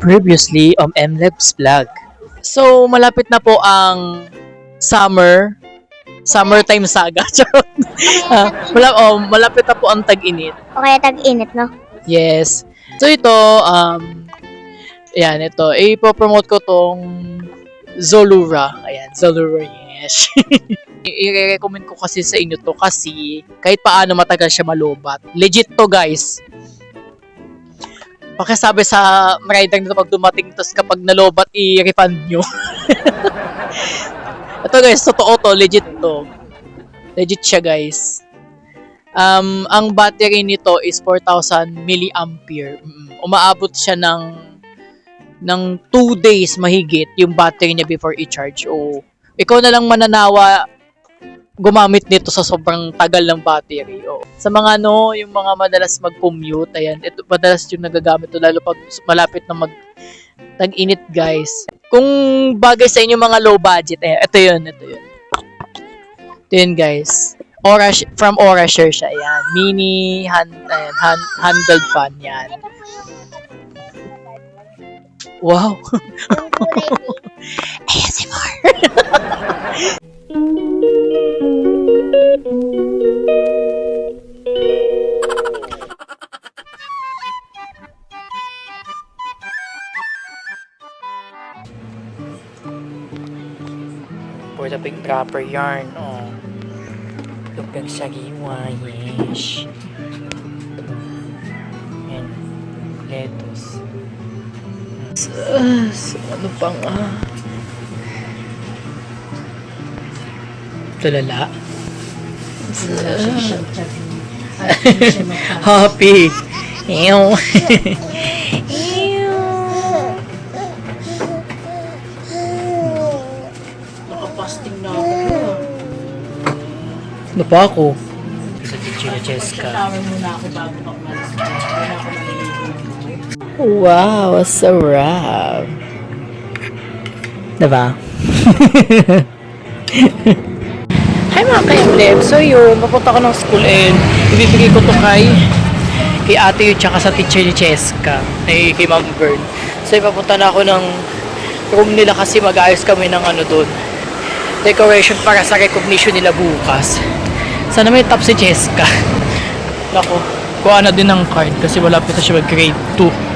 Previously MLabs vlog. So, malapit na po ang summertime saga. Charot. Malapit na po ang tag-init. O kaya tag-init, no? Yes. So, ito, ipopromote ko tong Zolura. Ayan, Zolura, yes. I-recommend ko kasi sa inyo to kasi kahit paano matagal siya malubat. Legit to, guys. Pakisabi sa rider nito pag dumating, tapos kapag nalobat, i-refund nyo. Ito guys, totoo to, legit to. Legit siya guys. Ang battery nito is 4,000 milliampere. Umaabot siya ng 2 days mahigit yung battery niya before i-charge. O ikaw na lang mananawa gumamit nito sa sobrang tagal ng battery. Sa mga yung mga madalas mag-commute, ayan, ito madalas yung nagagamit to lalo pag malapit na tag-init, guys. Kung bagay sa inyo mga low budget, ito yun. Ito yun, guys. From Orashare siya, ayan. Mini handled fan, yan. Wow. ASMR. For the big proper yarn, look ang sariwa, yes. And lettuce. Ano pang tulala. Happy. Ew. Nakapasting na ako. Ano pa ako? Sa Chile Cheska. Shower muna ako bago pa umalis. Wala ako naliligo. Wow, sarap. Diba? Hi mga ka-emblem. So yun, papunta ko ng school and ibibigay ko to kay ate yun tsaka sa teacher ni Cheska. Kay Ma'am Bern. So ipapunta na ako ng room nila kasi mag-ayos kami ng doon. Decoration para sa recognition nila bukas. Sana may top si Cheska. Nako, kuha na din ng card kasi malapit na siya mag-grade 2.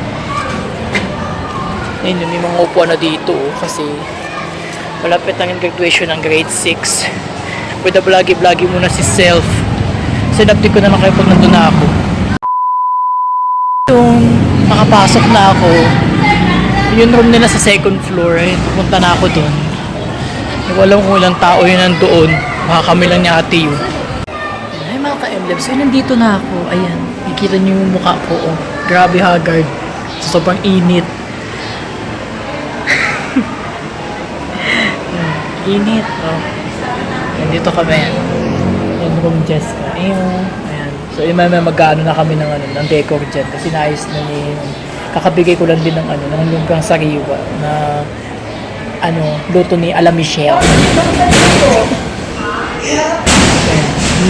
Ayun, may mga upuan na dito kasi malapit na yung graduation ng grade 6. With the vloggy muna si Self. Sinapti ko na lang kayo pag nandun na ako. Yung makapasok na ako, yung room nila sa second floor, ayun, pupunta na ako dun. Walang ilang tao yun nandoon. Baka kami lang ni ate yun. Ay mga ka-emblem, so nandito na ako. Ayan, nakikita niyo yung mukha ko. Grabe haggard. So, sobrang init. Init. Nandito kami. Yung room Jessica. Ayan. So, may mag-ano na kami ng decor dyan. Kasi naayos na kakabigay ko lang din ng ng lumpiang sariwa na luto ni Ala Michelle.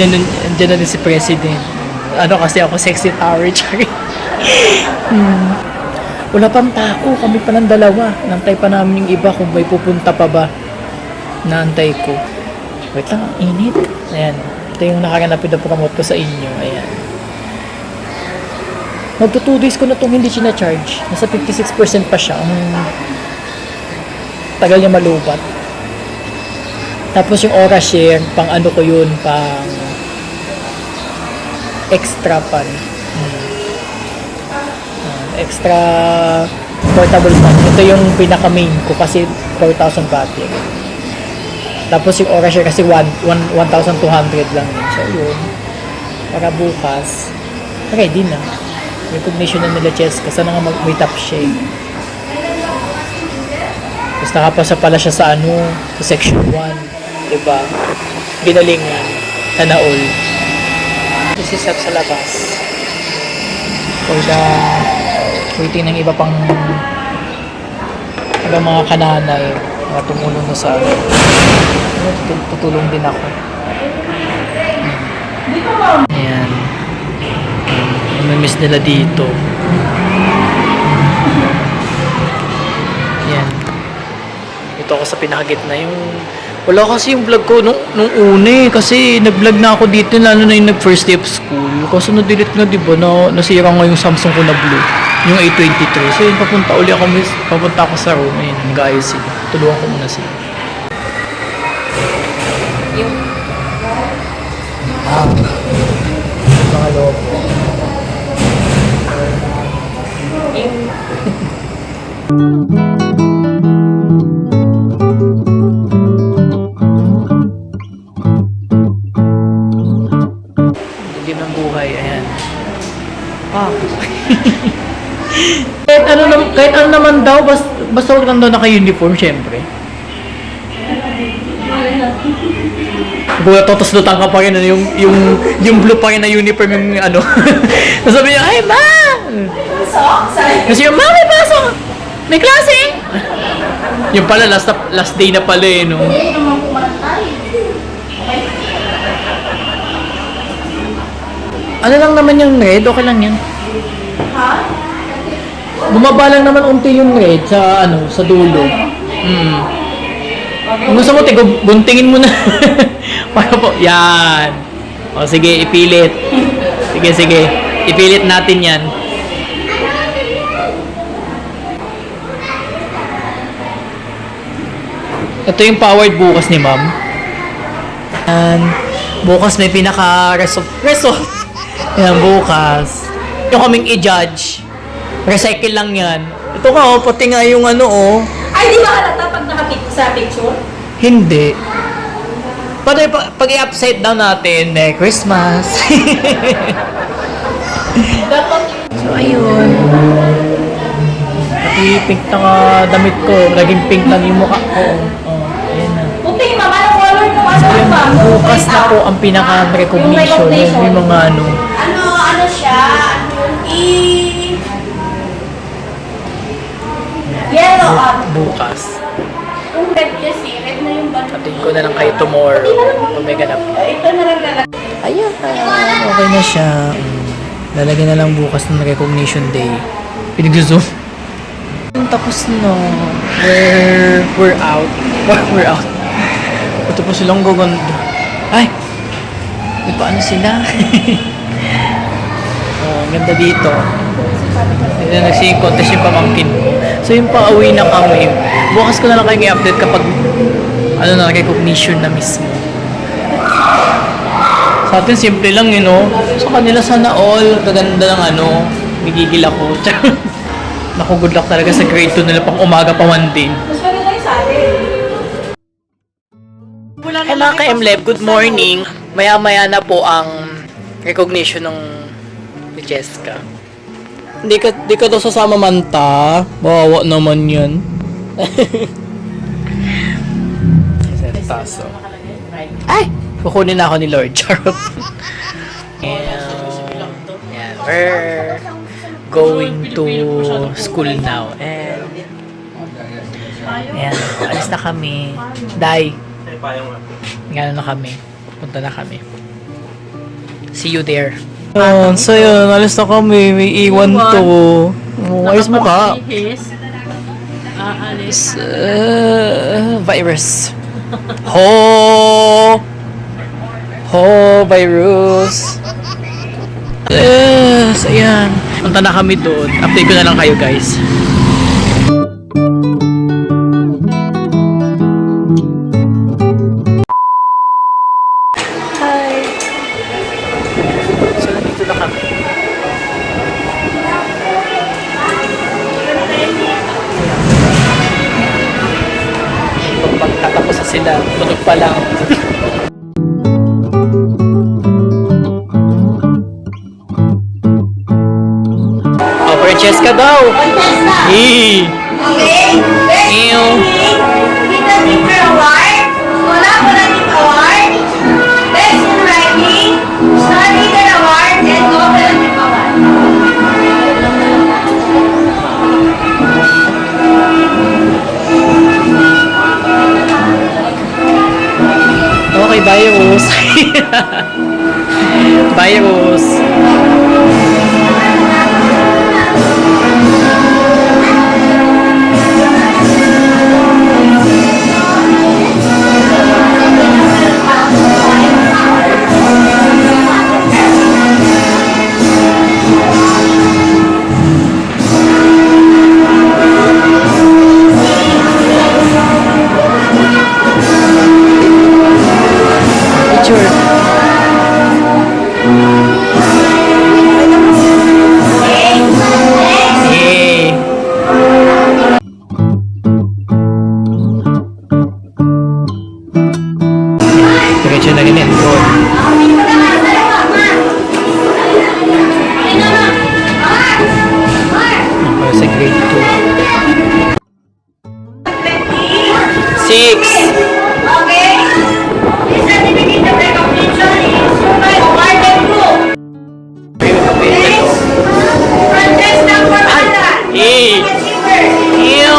Nandiyan na din si President. Kasi ako sexy tower, Chari. Wala pang tao, kami pa ng dalawa. Nantay pa namin yung iba kung may pupunta pa ba. Naantay ko. Wait lang, ang init. Ayan. Ito yung nakaganapin na promote ko sa inyo. Ayan. Magto 2 days ko na itong hindi sina-charge. Nasa 56% pa siya. Tagal niya malubat. Tapos yung Orashare, pang ko yun, pang extra pan. Extra portable pan. Ito yung pinaka-main ko kasi 4,000 battery. Tapos yung Orashare kasi 1,200 lang yun. So yun, para bukas, ready na. Recognition na nila Cheska. Sana nga may top siya. Tapos nakapasa pala siya sa sa section 1. Diba? Ginalingan. Sana all. This is sa labas. For the waiting ng iba pang mga kananay na tumulong na sa tutulong din ako. Ayan. Namimiss nila dito. ako sa pinakagitna. Wala kasi yung vlog ko nung una kasi nag-vlog na ako dito lalo na yung nag-first day of school. Kasi na-delete nga diba na nasira nga yung Samsung ko na blue. Yung A23. So yun, papunta ako sa room. Ayun, nag-ayos sila. Tulungan ko muna sila. Mga loob. Dilim ng buhay, ayan. Kahit ano naman daw, basta huwag lang daw naka-uniform, syempre. Tapos lutang ka pa rin, yung blue pa rin na uniform yung ano. Tapos sabi niya, ay ma! Kasi yung, ma, may pasok! May klase! Yung pala, last day na pala eh, no? Ano lang naman yung red? Okay lang yan. Bumaba lang naman unti yung red sa dulo. Kung gusto mo, buntingin mo na. Para po, yan. O sige, ipilit. Sige. Ipilit natin yan. Ito yung powered bukas ni ma'am. And bukas may pinaka-result. Yan, bukas. Yung kaming i-judge. Recycle lang yan. Ito ka, pati nga yung ano, Ay, di ba halata pag nakapit sa picture? Hindi. Pag i-upside down natin, Merry Christmas. So, ayun. Pati pink na damit ko. Naging pink lang yung mukha ko. Ayan na. Puti, mama, anong color ng ano Ayun, ba? bukas na po ang pinaka-recognition. Yung mga ano. Ano siya? Yellow up. Bukas. Yung red kasi, red na yung button. Atin ko na lang kayo tomorrow. Kung may ganap. Ito na lang lalagay. Ayan, okay na siya. Lalagyan na lang bukas ng recognition day. Pinag-zoom. Tapos na. We're out. We're out. Ito po silang gaganda. Ay! May paano sila? Ang ganda dito. Nagsinging contest yung pamangkin ko. So yung pauwi na kami. Bukas ko na lang kayo i-update kapag recognition na mismo. Sa atin, simple lang yun, no? Sa kanila, sana all. Kaganda ng nagigil ako. Naku, good luck talaga sa grade 2 nila pang umaga pa one day. Mas maganda yung sa atin. Hey mga ka-MLEB, good morning. Maya-maya na po ang recognition ng ni Jessica. Di ka daw sasama manta. Bawa naman yan. Taso. Ay! Kukunin na ako ni Lord Charot. And we're going to school now. And ayan, alis na kami. Day. Gano'n na kami. Punta na kami. See you there. So yun, alis na kami. May iwan to. Ayos mo ka. Aalis. Virus. Virus. Yes, ayan. Punta na kami doon. Update ko na lang kayo, guys. Magtatapos na sila, tunog pa lang. Francesca daw! Okay. Ew! Kita Teacher Award. Wala Teacher Award. Best in Writing. Star Leader Award. And Cooperative Award. Okay, bye, Rose. Bye, Rose. Okay? This certificate of recognition is hereby awarded to next, Francesca Corbalan, Eh. achievers. Ew.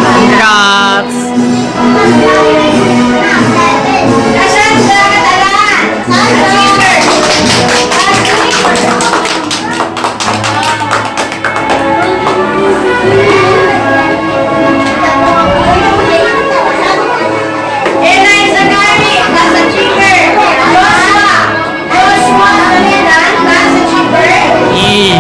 Congrats. Cassandra Catalan, achievers. Elay Zagari, class achiever. Joshua Salinan, class achiever. Eh.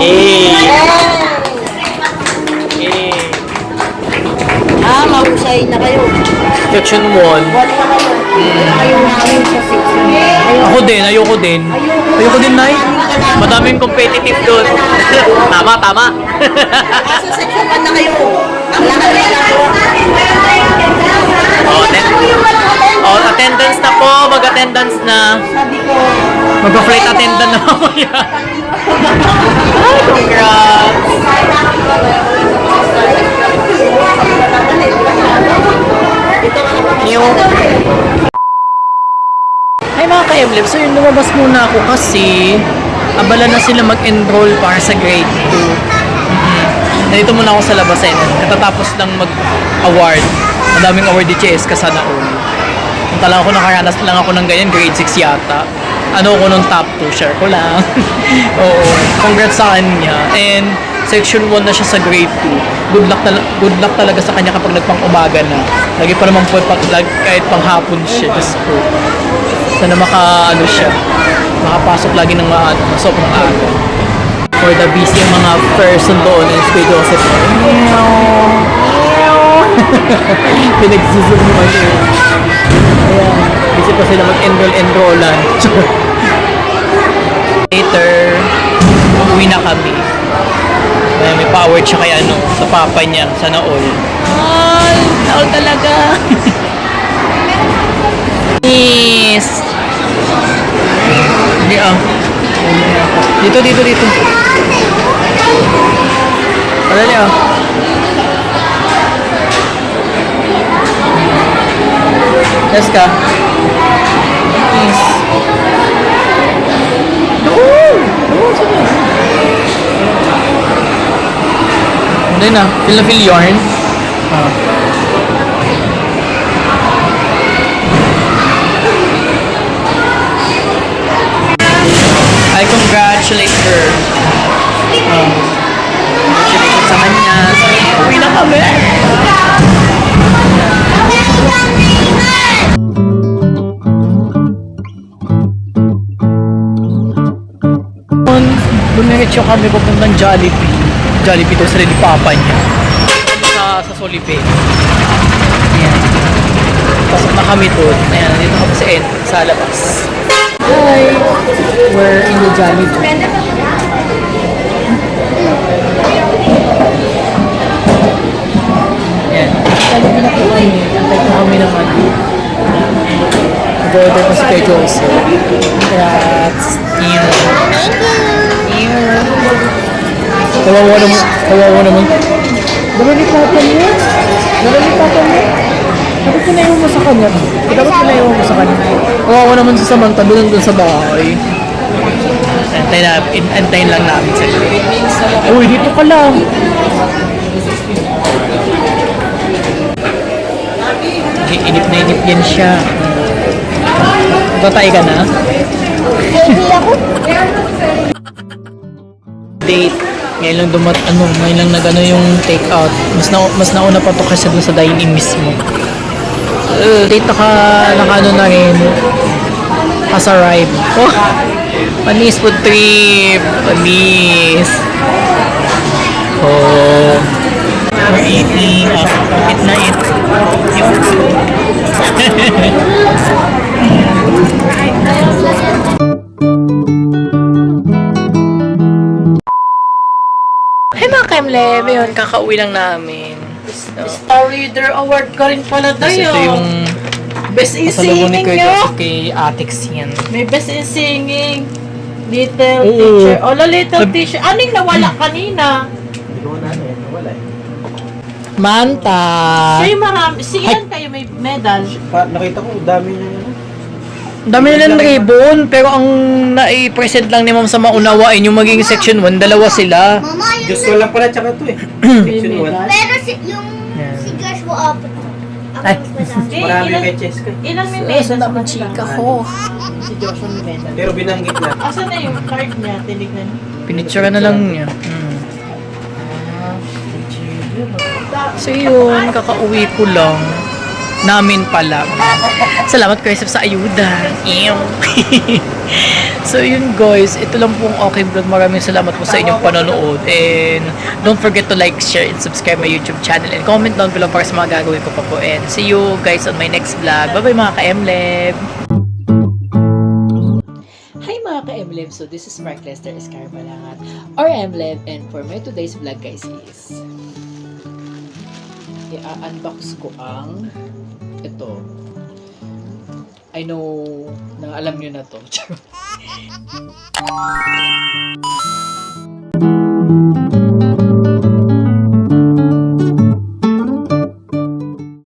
Eh. Mahusay na kayo. Section 1. Wala na kayo. Ayaw namin sa 6. Ako din, ayoko din. Ayoko din, Nay. Madaming competitive doon. Tama. Kaso section 1 na kayo. Ang lahat na lang po. Attendance na po. Mag-attendance na. Sabi ko, Mag-flight attendant na mamaya. Ay, congrats. New. Ay mga ka-emblem, so yun, lumabas muna ako kasi abala na sila mag-enroll para sa grade 2. Nandito muna ako sa labas katatapos lang mag-award. Madaming award di CS ka sana all. Punta lang ako, nakaranas lang ako ng ganyan, grade 6 yata. Ano ko nung top 2, share ko lang. Oo, congrats sa kanya. And section 1 na siya sa grade 2. Good luck talaga sa kanya kapag nagpang-umaga na. Lagi pa naman po kahit pang-hapon siya. Diyos ko. Sana siya. Makapasok lagi ng sobrang aga. For the busy yung mga person doon in Kuya Joseph. Pinagsusog naman yun. Ayan. Busy pa sila mag-enrollan. Later, uwi na kami. May power siya kay sa papa niya, sana all. All talaga. Yes. Hindi Dito. Padali Yes ka. Yes. Sige. Hindi na. Feel yarn. I congratulate her. Congratulations sa kanya. Uwi na kami. Bumiretso kami papuntang Jollibee. Jollibee to sa rin ni Papa niya. Sa Solipay. Ayan. Pasok na kami doon. Ayan, nandito kami sa labas. Hi! We're in the Jollibee. Ayan. Jollibee na po kami. Antay ko kami naman. Nag-order pa si Kuya Joseph. Congrats! Kawawa naman. Nalilipatan mo? Dapat pinaiwan mo sa kanya. Kawawa naman si Samantha doon sa bahay. Antayin lang namin sila. Uy, dito ka lang. Inip na inip yan siya. Tatay ka na? Date. Ngayon lang nag-ano yung take out. Mas nauna pa to kasi dun sa dine-in mismo. Date naka na rin. Has arrived. Oh! Panis food trip. Panis. Oh. We're eating. Eat na eat. kakauwi lang namin. So, Star Reader Award ka rin pala tapos tayo. ito yung Best in pasalubong ni Singing Kuya nyo. Josh kay Atix yan. May Best in Singing. Little Oo. Teacher. O, Little Teacher. Ano yung nawala kanina? Manta! Siya yung marami. Ilan kayo may medal? Nakita ko, dami niya yun. Dami nilang ribbon, pero ang nai-present lang ni Ma'am sa maunawain yung magiging section 1, dalawa sila. Mama, yung Diyos ko lang pala, tsaka to eh. May Section medal. pero yung Yan. si Joshua apat. Ako Ay. mas madami. Hindi, Marami ilan- kay Cheska. Ilan may medal sa chika ko. Si Joshua may medal. Pero binanggit na. Asan na yung card niya? Tinignan niyo. Pinicture na lang niya. So yun, kakauwi ko lang. Namin pala. Salamat Kuya Sep sa ayuda. Ew. So yun guys, ito lang pong okay vlog. Maraming salamat po sa inyong panonood. And don't forget to like, share, and subscribe my YouTube channel. And comment down below para sa mga gagawin ko pa po. And see you guys on my next vlog. Bye-bye mga ka-MLEB! Hi mga ka-MLEB! So this is Mark Lester Escarbalangat or MLEB. And for my today's vlog guys is i-unbox ko ang ito. I know na alam nyo na to.